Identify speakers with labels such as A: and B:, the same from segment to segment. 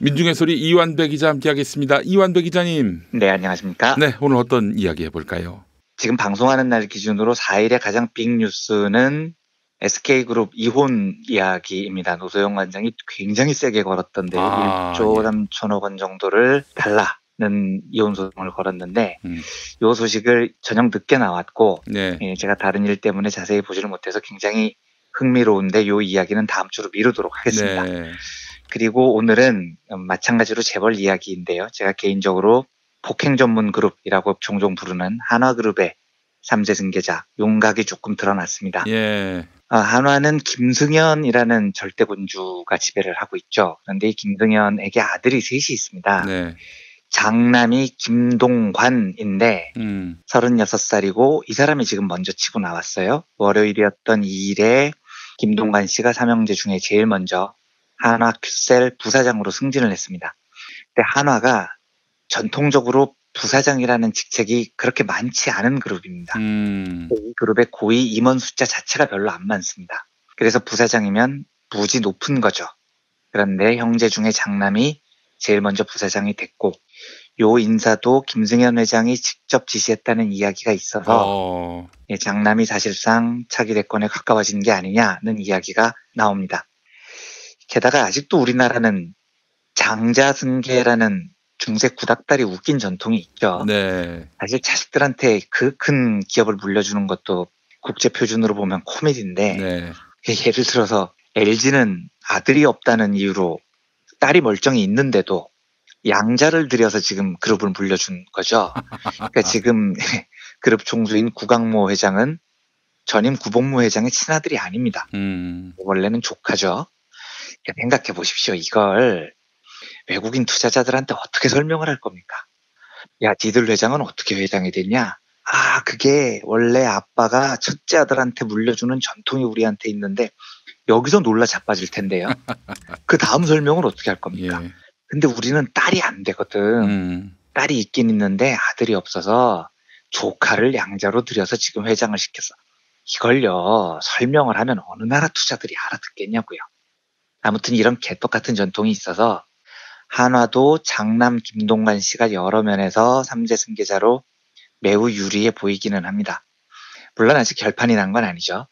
A: 민중의 소리 이완배 기자 함께하겠습니다. 이완배 기자님.
B: 네, 안녕하십니까?
A: 네, 오늘 어떤 이야기 해볼까요?
B: 지금 방송하는 날 기준으로 4일의 가장 빅 뉴스는 SK그룹 이혼 이야기입니다. 노소영 관장이 굉장히 세게 걸었던데요. 1조
A: 예.
B: 3천억 원 정도를 달라는 이혼 소송을 걸었는데 이 소식을 저녁 늦게 나왔고
A: 네.
B: 제가 다른 일 때문에 자세히 보지를 못해서 굉장히 흥미로운데 이 이야기는 다음 주로 미루도록 하겠습니다.
A: 네.
B: 그리고 오늘은 마찬가지로 재벌 이야기인데요. 제가 개인적으로 폭행 전문 그룹이라고 종종 부르는 한화그룹의 3세 승계자 용각이 조금 드러났습니다.
A: 예.
B: 한화는 김승현이라는 절대군주가 지배를 하고 있죠. 그런데 이 김승현에게 아들이 셋이 있습니다.
A: 네.
B: 장남이 김동관인데 36살이고 이 사람이 지금 먼저 치고 나왔어요. 월요일이었던 2일에 김동관 씨가 삼형제 중에 제일 먼저 한화 큐셀 부사장으로 승진을 했습니다. 근데 한화가 전통적으로 부사장이라는 직책이 그렇게 많지 않은 그룹입니다. 이 그룹의 고위 임원 숫자 자체가 별로 안 많습니다. 그래서 부사장이면 무지 높은 거죠. 그런데 형제 중에 장남이 제일 먼저 부사장이 됐고 요 인사도 김승현 회장이 직접 지시했다는 이야기가 있어서 장남이 사실상 차기 대권에 가까워진 게 아니냐는 이야기가 나옵니다. 게다가 아직도 우리나라는 장자승계라는 중세 구닥다리 웃긴 전통이 있죠.
A: 네.
B: 사실 자식들한테 그 큰 기업을 물려주는 것도 국제 표준으로 보면 코미디인데
A: 네.
B: 예를 들어서 LG는 아들이 없다는 이유로 딸이 멀쩡히 있는데도 양자를 들여서 지금 그룹을 물려준 거죠. 그러니까 지금 그룹 총수인 구강모 회장은 전임 구본무 회장의 친아들이 아닙니다. 원래는 조카죠. 생각해 보십시오. 이걸 외국인 투자자들한테 어떻게 설명을 할 겁니까? 야, 니들 회장은 어떻게 회장이 됐냐? 그게 원래 아빠가 첫째 아들한테 물려주는 전통이 우리한테 있는데 여기서 놀라 자빠질 텐데요. 그 다음 설명을 어떻게 할 겁니까?
A: 예.
B: 근데 우리는 딸이 안 되거든. 딸이 있긴 있는데 아들이 없어서 조카를 양자로 들여서 지금 회장을 시켰어. 이걸요, 설명을 하면 어느 나라 투자들이 알아듣겠냐고요. 아무튼 이런 개떡같은 전통이 있어서 한화도 장남 김동관 씨가 여러 면에서 3세 승계자로 매우 유리해 보이기는 합니다. 물론 아직 결판이 난 건 아니죠.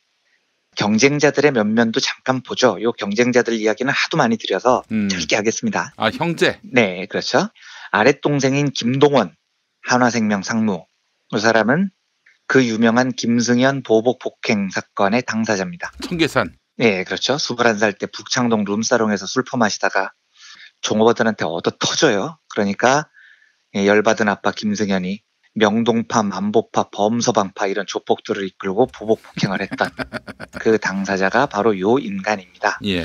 B: 경쟁자들의 면면도 잠깐 보죠. 이 경쟁자들 이야기는 하도 많이 드려서 짧게 하겠습니다.
A: 형제.
B: 네, 그렇죠. 아랫동생인 김동원, 한화생명 상무. 이 사람은 그 유명한 김승현 보복 폭행 사건의 당사자입니다.
A: 청계산.
B: 네, 그렇죠. 21살 때 북창동 룸사롱에서 술 퍼마시다가 종업원들한테 얻어 터져요. 그러니까 열받은 아빠 김승현이 명동파, 만보파, 범서방파 이런 조폭들을 이끌고 보복 폭행을 했던 그 당사자가 바로 요 인간입니다.
A: 예.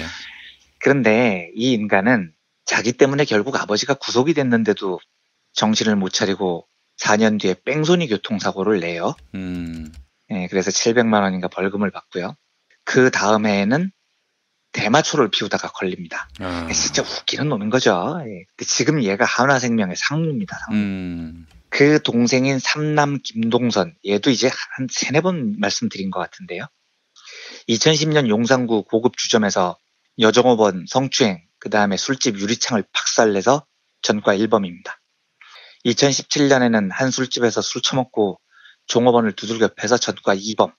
B: 그런데 이 인간은 자기 때문에 결국 아버지가 구속이 됐는데도 정신을 못 차리고 4년 뒤에 뺑소니 교통사고를 내요. 그래서 700만 원인가 벌금을 받고요. 그 다음 해에는 대마초를 피우다가 걸립니다. 진짜 웃기는 놈인 거죠. 근데 지금 얘가 한화생명의 상무입니다. 상무. 그 동생인 삼남 김동선, 얘도 이제 한 3-4번 말씀드린 것 같은데요. 2010년 용산구 고급 주점에서 여종업원 성추행, 그 다음에 술집 유리창을 박살내서 전과 1범입니다. 2017년에는 한 술집에서 술 처먹고 종업원을 두들겨 패서 전과 2범.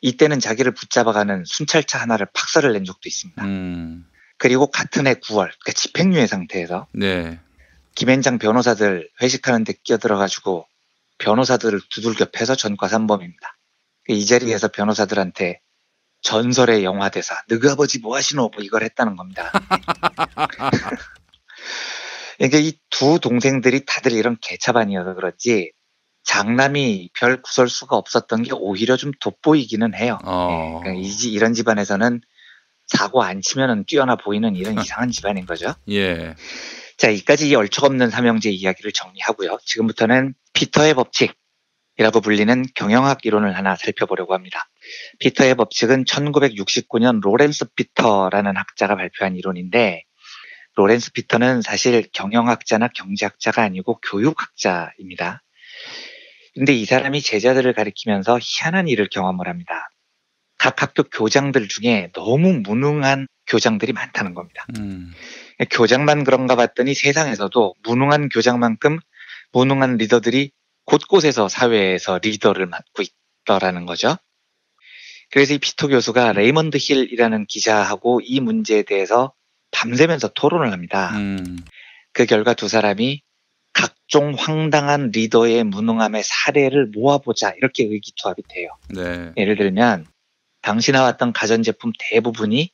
B: 이때는 자기를 붙잡아가는 순찰차 하나를 박살을 낸 적도 있습니다. 그리고 같은 해 9월, 그러니까 집행유예 상태에서
A: 네.
B: 김앤장 변호사들 회식하는 데 끼어들어가지고 변호사들을 두들겨 패서 전과 3범입니다. 이 자리에서 변호사들한테 전설의 영화 대사, 너그 아버지 뭐 하시노? 뭐 이걸 했다는 겁니다. 그러니까 이 두 동생들이 다들 이런 개차반이어서 그렇지 장남이 별 구설수가 없었던 게 오히려 좀 돋보이기는 해요. 그러니까 이런 집안에서는 사고 안 치면은 뛰어나 보이는 이런 이상한 집안인 거죠.
A: 예.
B: 자, 이까지 이 얼척없는 삼형제 이야기를 정리하고요. 지금부터는 피터의 법칙이라고 불리는 경영학 이론을 하나 살펴보려고 합니다. 피터의 법칙은 1969년 로렌스 피터라는 학자가 발표한 이론인데 로렌스 피터는 사실 경영학자나 경제학자가 아니고 교육학자입니다. 근데 이 사람이 제자들을 가리키면서 희한한 일을 경험을 합니다. 각 학교 교장들 중에 너무 무능한 교장들이 많다는 겁니다. 교장만 그런가 봤더니 세상에서도 무능한 교장만큼 무능한 리더들이 곳곳에서 사회에서 리더를 맡고 있더라는 거죠. 그래서 이 피터 교수가 레이먼드 힐이라는 기자하고 이 문제에 대해서 밤새면서 토론을 합니다. 그 결과 두 사람이 각종 황당한 리더의 무능함의 사례를 모아보자 이렇게 의기투합이 돼요.
A: 네.
B: 예를 들면 당시 나왔던 가전제품 대부분이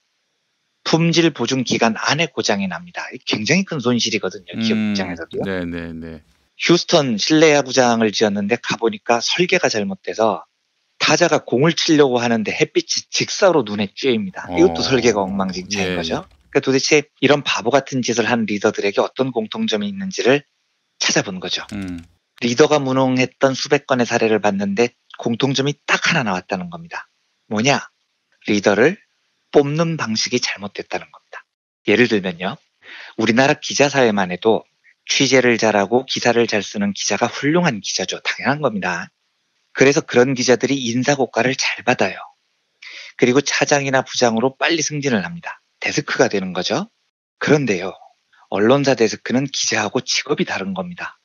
B: 품질 보증 기간 안에 고장이 납니다. 굉장히 큰 손실이거든요. 기업 입장에서도요.
A: 네네네.
B: 휴스턴 실내 야구장을 지었는데 가보니까 설계가 잘못돼서 타자가 공을 치려고 하는데 햇빛이 직사로 눈에 쬐입니다. 이것도 설계가 엉망진창인 거죠. 그러니까 도대체 이런 바보 같은 짓을 한 리더들에게 어떤 공통점이 있는지를 찾아본 거죠. 리더가 무능했던 수백 건의 사례를 봤는데 공통점이 딱 하나 나왔다는 겁니다. 뭐냐? 리더를 뽑는 방식이 잘못됐다는 겁니다. 예를 들면요. 우리나라 기자 사회만 해도 취재를 잘하고 기사를 잘 쓰는 기자가 훌륭한 기자죠. 당연한 겁니다. 그래서 그런 기자들이 인사고과를 잘 받아요. 그리고 차장이나 부장으로 빨리 승진을 합니다. 데스크가 되는 거죠. 그런데요. 언론사 데스크는 기자하고 직업이 다른 겁니다.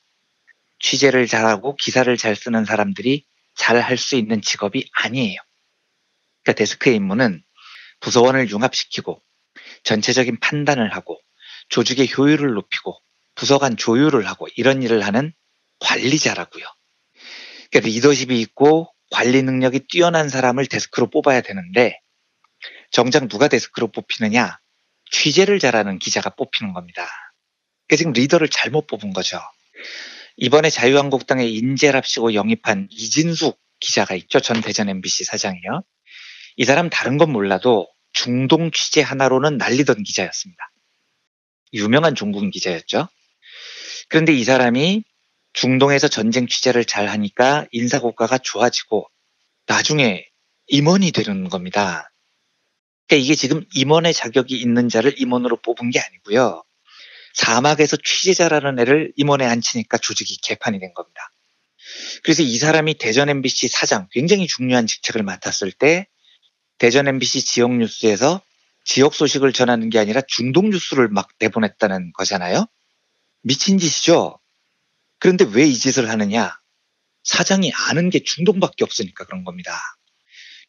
B: 취재를 잘하고 기사를 잘 쓰는 사람들이 잘 할 수 있는 직업이 아니에요. 그러니까 데스크의 임무는 부서원을 융합시키고 전체적인 판단을 하고 조직의 효율을 높이고 부서 간 조율을 하고 이런 일을 하는 관리자라고요. 그러니까 리더십이 있고 관리 능력이 뛰어난 사람을 데스크로 뽑아야 되는데 정작 누가 데스크로 뽑히느냐? 취재를 잘하는 기자가 뽑히는 겁니다. 그러니까 지금 리더를 잘못 뽑은 거죠. 이번에 자유한국당에 인재랍시고 영입한 이진숙 기자가 있죠. 전 대전 MBC 사장이요. 이 사람 다른 건 몰라도 중동 취재 하나로는 날리던 기자였습니다. 유명한 종군 기자였죠. 그런데 이 사람이 중동에서 전쟁 취재를 잘 하니까 인사고과가 좋아지고 나중에 임원이 되는 겁니다. 그러니까 이게 지금 임원의 자격이 있는 자를 임원으로 뽑은 게 아니고요. 사막에서 취재자라는 애를 임원에 앉히니까 조직이 개판이 된 겁니다. 그래서 이 사람이 대전 MBC 사장, 굉장히 중요한 직책을 맡았을 때 대전 MBC 지역 뉴스에서 지역 소식을 전하는 게 아니라 중동 뉴스를 막 내보냈다는 거잖아요. 미친 짓이죠. 그런데 왜 이 짓을 하느냐? 사장이 아는 게 중동밖에 없으니까 그런 겁니다.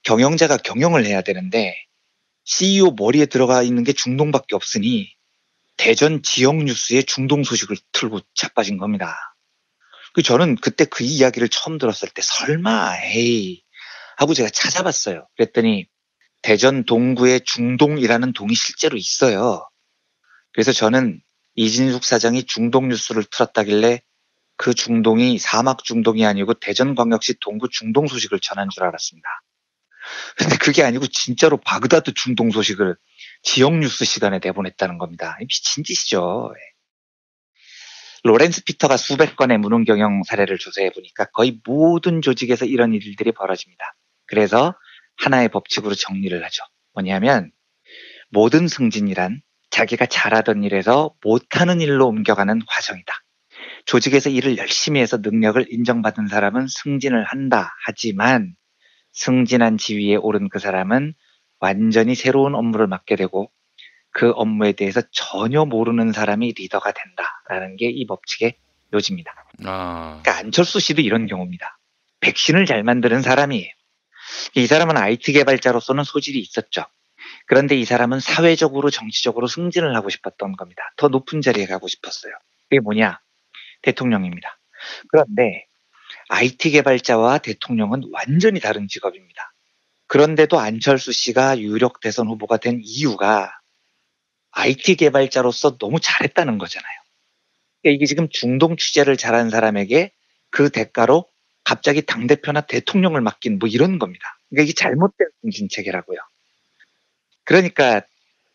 B: 경영자가 경영을 해야 되는데 CEO 머리에 들어가 있는 게 중동밖에 없으니 대전 지역 뉴스에 중동 소식을 틀고 자빠진 겁니다. 저는 그때 그 이야기를 처음 들었을 때 설마 에이 하고 제가 찾아봤어요. 그랬더니 대전 동구에 중동이라는 동이 실제로 있어요. 그래서 저는 이진숙 사장이 중동 뉴스를 틀었다길래 그 중동이 사막 중동이 아니고 대전광역시 동구 중동 소식을 전한 줄 알았습니다. 근데 그게 아니고 진짜로 바그다드 중동 소식을 지역 뉴스 시간에 내보냈다는 겁니다. 미친 짓이죠. 로렌스 피터가 수백 건의 무능 경영 사례를 조사해 보니까 거의 모든 조직에서 이런 일들이 벌어집니다. 그래서 하나의 법칙으로 정리를 하죠. 뭐냐면 모든 승진이란 자기가 잘하던 일에서 못하는 일로 옮겨가는 과정이다. 조직에서 일을 열심히 해서 능력을 인정받은 사람은 승진을 한다. 하지만 승진한 지위에 오른 그 사람은 완전히 새로운 업무를 맡게 되고 그 업무에 대해서 전혀 모르는 사람이 리더가 된다라는 게 이 법칙의 요지입니다. 그러니까 안철수 씨도 이런 경우입니다. 백신을 잘 만드는 사람이에요. 이 사람은 IT 개발자로서는 소질이 있었죠. 그런데 이 사람은 사회적으로 정치적으로 승진을 하고 싶었던 겁니다. 더 높은 자리에 가고 싶었어요. 그게 뭐냐? 대통령입니다. 그런데 IT 개발자와 대통령은 완전히 다른 직업입니다. 그런데도 안철수 씨가 유력 대선 후보가 된 이유가 IT 개발자로서 너무 잘했다는 거잖아요. 그러니까 이게 지금 중동 취재를 잘한 사람에게 그 대가로 갑자기 당대표나 대통령을 맡긴 뭐 이런 겁니다. 그러니까 이게 잘못된 승진체계라고요. 그러니까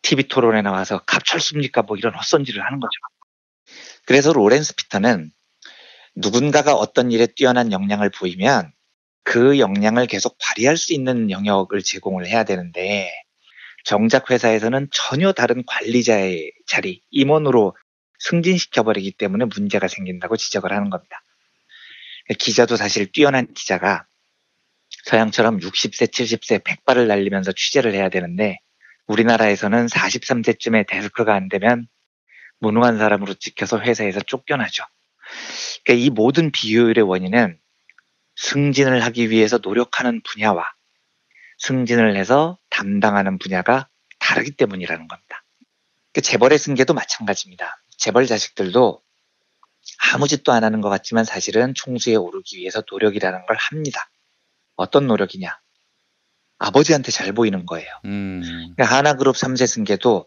B: TV 토론에 나와서 갑철습니까 뭐 이런 헛손질을 하는 거죠. 그래서 로렌스 피터는 누군가가 어떤 일에 뛰어난 역량을 보이면 그 역량을 계속 발휘할 수 있는 영역을 제공을 해야 되는데 정작 회사에서는 전혀 다른 관리자의 자리, 임원으로 승진시켜버리기 때문에 문제가 생긴다고 지적을 하는 겁니다. 기자도 사실 뛰어난 기자가 서양처럼 60세, 70세 백발을 날리면서 취재를 해야 되는데 우리나라에서는 43세쯤에 데스크가 안 되면 무능한 사람으로 찍혀서 회사에서 쫓겨나죠. 그러니까 이 모든 비효율의 원인은 승진을 하기 위해서 노력하는 분야와 승진을 해서 담당하는 분야가 다르기 때문이라는 겁니다. 그러니까 재벌의 승계도 마찬가지입니다. 재벌 자식들도 아무 짓도 안 하는 것 같지만 사실은 총수에 오르기 위해서 노력이라는 걸 합니다. 어떤 노력이냐? 아버지한테 잘 보이는 거예요. 그러니까 하나그룹 3세 승계도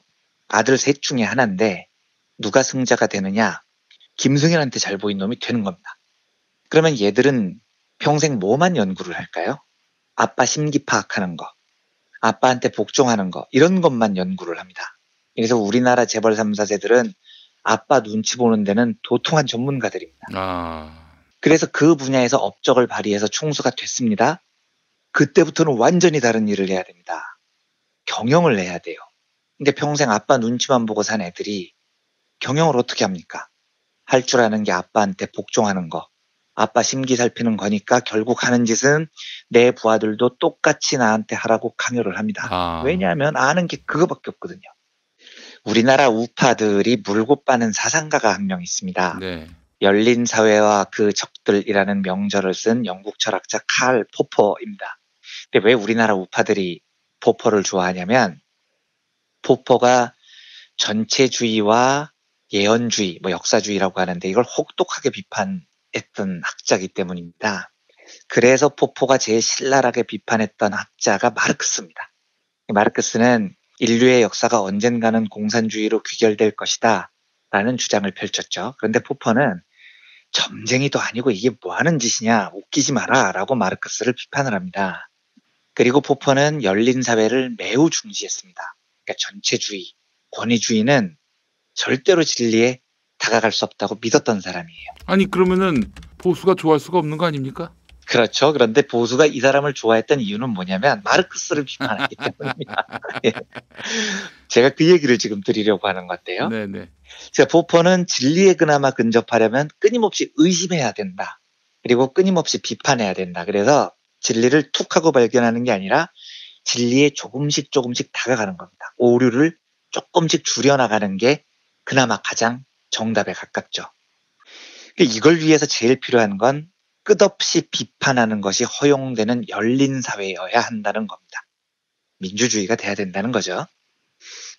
B: 아들 셋 중에 하나인데 누가 승자가 되느냐? 김승현한테 잘 보인 놈이 되는 겁니다. 그러면 얘들은 평생 뭐만 연구를 할까요? 아빠 심기 파악하는 거, 아빠한테 복종하는 거, 이런 것만 연구를 합니다. 그래서 우리나라 재벌 3, 4세들은 아빠 눈치 보는 데는 도통한 전문가들입니다. 그래서 그 분야에서 업적을 발휘해서 총수가 됐습니다. 그때부터는 완전히 다른 일을 해야 됩니다. 경영을 해야 돼요. 근데 평생 아빠 눈치만 보고 산 애들이 경영을 어떻게 합니까? 할 줄 아는 게 아빠한테 복종하는 거, 아빠 심기 살피는 거니까 결국 하는 짓은 내 부하들도 똑같이 나한테 하라고 강요를 합니다. 왜냐하면 아는 게 그거밖에 없거든요. 우리나라 우파들이 물고 빠는 사상가가 한 명 있습니다.
A: 네.
B: 열린 사회와 그 적들이라는 명절을 쓴 영국 철학자 칼 포퍼입니다. 근데 왜 우리나라 우파들이 포퍼를 좋아하냐면 포퍼가 전체주의와 예언주의, 역사주의라고 하는데 이걸 혹독하게 비판했던 학자이기 때문입니다. 그래서 포퍼가 제일 신랄하게 비판했던 학자가 마르크스입니다. 마르크스는 인류의 역사가 언젠가는 공산주의로 귀결될 것이다 라는 주장을 펼쳤죠. 그런데 포퍼는 점쟁이도 아니고 이게 뭐 하는 짓이냐, 웃기지 마라 라고 마르크스를 비판을 합니다. 그리고 포퍼는 열린 사회를 매우 중시했습니다. 그러니까 전체주의, 권위주의는 절대로 진리에 다가갈 수 없다고 믿었던 사람이에요.
A: 아니 그러면은 보수가 좋아할 수가 없는 거 아닙니까?
B: 그렇죠. 그런데 보수가 이 사람을 좋아했던 이유는 뭐냐면 마르크스를 비판하기 때문입니다. 예. 제가 그 얘기를 지금 드리려고 하는 건데요.
A: 네네.
B: 제가 포퍼는 진리에 그나마 근접하려면 끊임없이 의심해야 된다. 그리고 끊임없이 비판해야 된다. 그래서 진리를 툭 하고 발견하는 게 아니라 진리에 조금씩 다가가는 겁니다. 오류를 조금씩 줄여나가는 게 그나마 가장 정답에 가깝죠. 이걸 위해서 제일 필요한 건 끝없이 비판하는 것이 허용되는 열린 사회여야 한다는 겁니다. 민주주의가 돼야 된다는 거죠.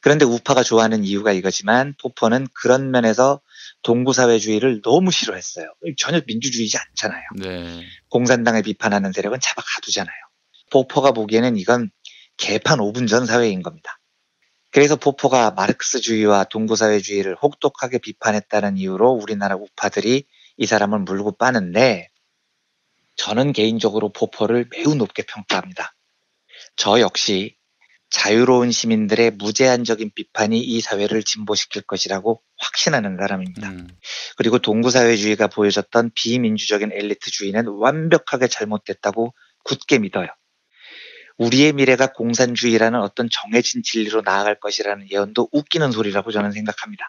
B: 그런데 우파가 좋아하는 이유가 이거지만 포퍼는 그런 면에서 동구사회주의를 너무 싫어했어요. 전혀 민주주의지 않잖아요.
A: 네.
B: 공산당을 비판하는 세력은 잡아 가두잖아요. 포퍼가 보기에는 이건 개판 5분 전 사회인 겁니다. 그래서 포퍼가 마르크스주의와 동구사회주의를 혹독하게 비판했다는 이유로 우리나라 우파들이 이 사람을 물고 빠는데 저는 개인적으로 포퍼를 매우 높게 평가합니다. 저 역시 자유로운 시민들의 무제한적인 비판이 이 사회를 진보시킬 것이라고 확신하는 사람입니다. 그리고 동구사회주의가 보여줬던 비민주적인 엘리트주의는 완벽하게 잘못됐다고 굳게 믿어요. 우리의 미래가 공산주의라는 어떤 정해진 진리로 나아갈 것이라는 예언도 웃기는 소리라고 저는 생각합니다.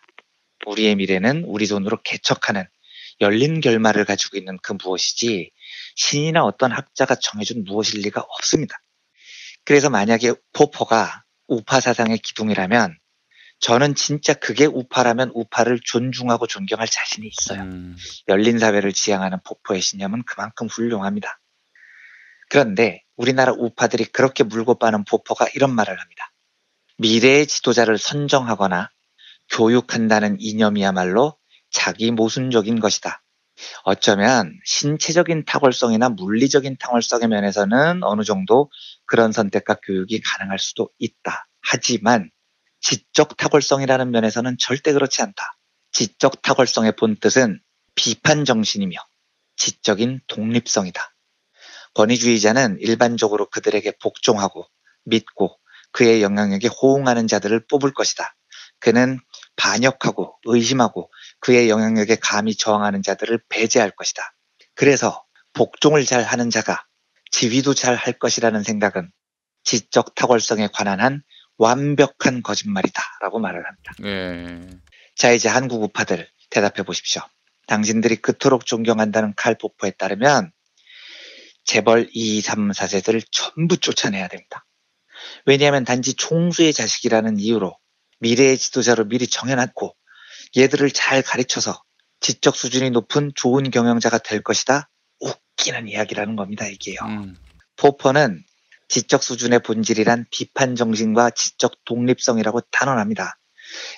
B: 우리의 미래는 우리 손으로 개척하는 열린 결말을 가지고 있는 그 무엇이지 신이나 어떤 학자가 정해준 무엇일 리가 없습니다. 그래서 만약에 포퍼가 우파 사상의 기둥이라면 저는 진짜 그게 우파라면 우파를 존중하고 존경할 자신이 있어요. 열린 사회를 지향하는 포퍼의 신념은 그만큼 훌륭합니다. 그런데 우리나라 우파들이 그렇게 물고 빠는 포퍼가 이런 말을 합니다. 미래의 지도자를 선정하거나 교육한다는 이념이야말로 자기 모순적인 것이다. 어쩌면 신체적인 탁월성이나 물리적인 탁월성의 면에서는 어느 정도 그런 선택과 교육이 가능할 수도 있다. 하지만 지적 탁월성이라는 면에서는 절대 그렇지 않다. 지적 탁월성의 본뜻은 비판 정신이며 지적인 독립성이다. 권위주의자는 일반적으로 그들에게 복종하고 믿고 그의 영향력에 호응하는 자들을 뽑을 것이다. 그는 반역하고 의심하고 그의 영향력에 감히 저항하는 자들을 배제할 것이다. 그래서 복종을 잘 하는 자가 지휘도 잘 할 것이라는 생각은 지적 탁월성에 관한 한 완벽한 거짓말이다 라고 말을 합니다. 자, 이제 한국 우파들 대답해 보십시오. 당신들이 그토록 존경한다는 칼 포퍼에 따르면 재벌 2, 3, 4세들을 전부 쫓아내야 됩니다. 왜냐하면 단지 총수의 자식이라는 이유로 미래의 지도자로 미리 정해놨고 얘들을 잘 가르쳐서 지적 수준이 높은 좋은 경영자가 될 것이다. 웃기는 이야기라는 겁니다. 이게요. 포퍼는 지적 수준의 본질이란 비판 정신과 지적 독립성이라고 단언합니다.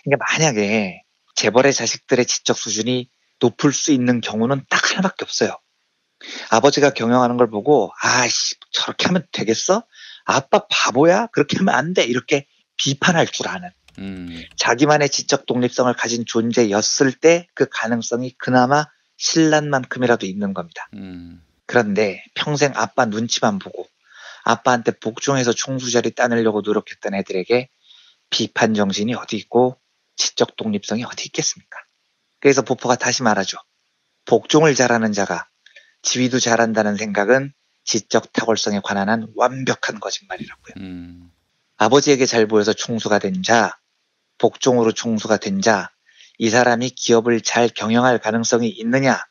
B: 그러니까 만약에 재벌의 자식들의 지적 수준이 높을 수 있는 경우는 딱 하나밖에 없어요. 아버지가 경영하는 걸 보고 아이씨 저렇게 하면 되겠어? 아빠 바보야? 그렇게 하면 안 돼. 이렇게 비판할 줄 아는 자기만의 지적 독립성을 가진 존재였을 때 그 가능성이 그나마 신랄만큼이라도 있는 겁니다. 그런데 평생 아빠 눈치만 보고 아빠한테 복종해서 총수자리 따내려고 노력했던 애들에게 비판 정신이 어디 있고 지적 독립성이 어디 있겠습니까? 그래서 포퍼가 다시 말하죠. 복종을 잘하는 자가 지휘도 잘한다는 생각은 지적 탁월성에 관한 한 완벽한 거짓말이라고요. 아버지에게 잘 보여서 총수가 된 자, 복종으로 총수가 된 자, 이 사람이 기업을 잘 경영할 가능성이 있느냐?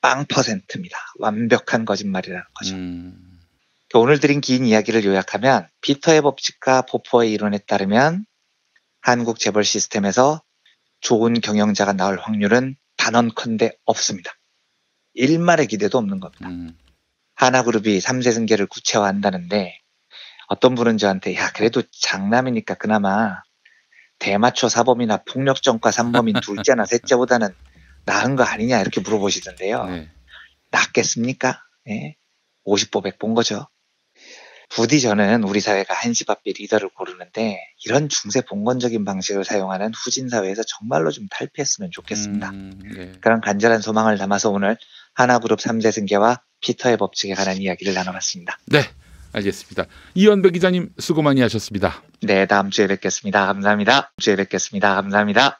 B: 0%입니다. 완벽한 거짓말이라는 거죠. 오늘 드린 긴 이야기를 요약하면 피터의 법칙과 포퍼의 이론에 따르면 한국 재벌 시스템에서 좋은 경영자가 나올 확률은 단언컨대 없습니다. 일말의 기대도 없는 겁니다. 하나그룹이 3세 승계를 구체화한다는데 어떤 분은 저한테 야 그래도 장남이니까 그나마 대마초 사범이나 폭력전과 삼범인 둘째나 셋째보다는 나은 거 아니냐 이렇게 물어보시던데요.
A: 네.
B: 낫겠습니까? 네. 50보 100보인 거죠. 부디 저는 우리 사회가 한시바삐 리더를 고르는데 이런 중세 봉건적인 방식을 사용하는 후진 사회에서 정말로 좀 탈피했으면 좋겠습니다.
A: 네.
B: 그런 간절한 소망을 담아서 오늘 하나그룹 3세 승계와 피터의 법칙에 관한 이야기를 나눠봤습니다.
A: 네, 알겠습니다. 이완배 기자님 수고 많이 하셨습니다.
B: 네, 다음 주에 뵙겠습니다. 감사합니다. 다음 주에 뵙겠습니다. 감사합니다.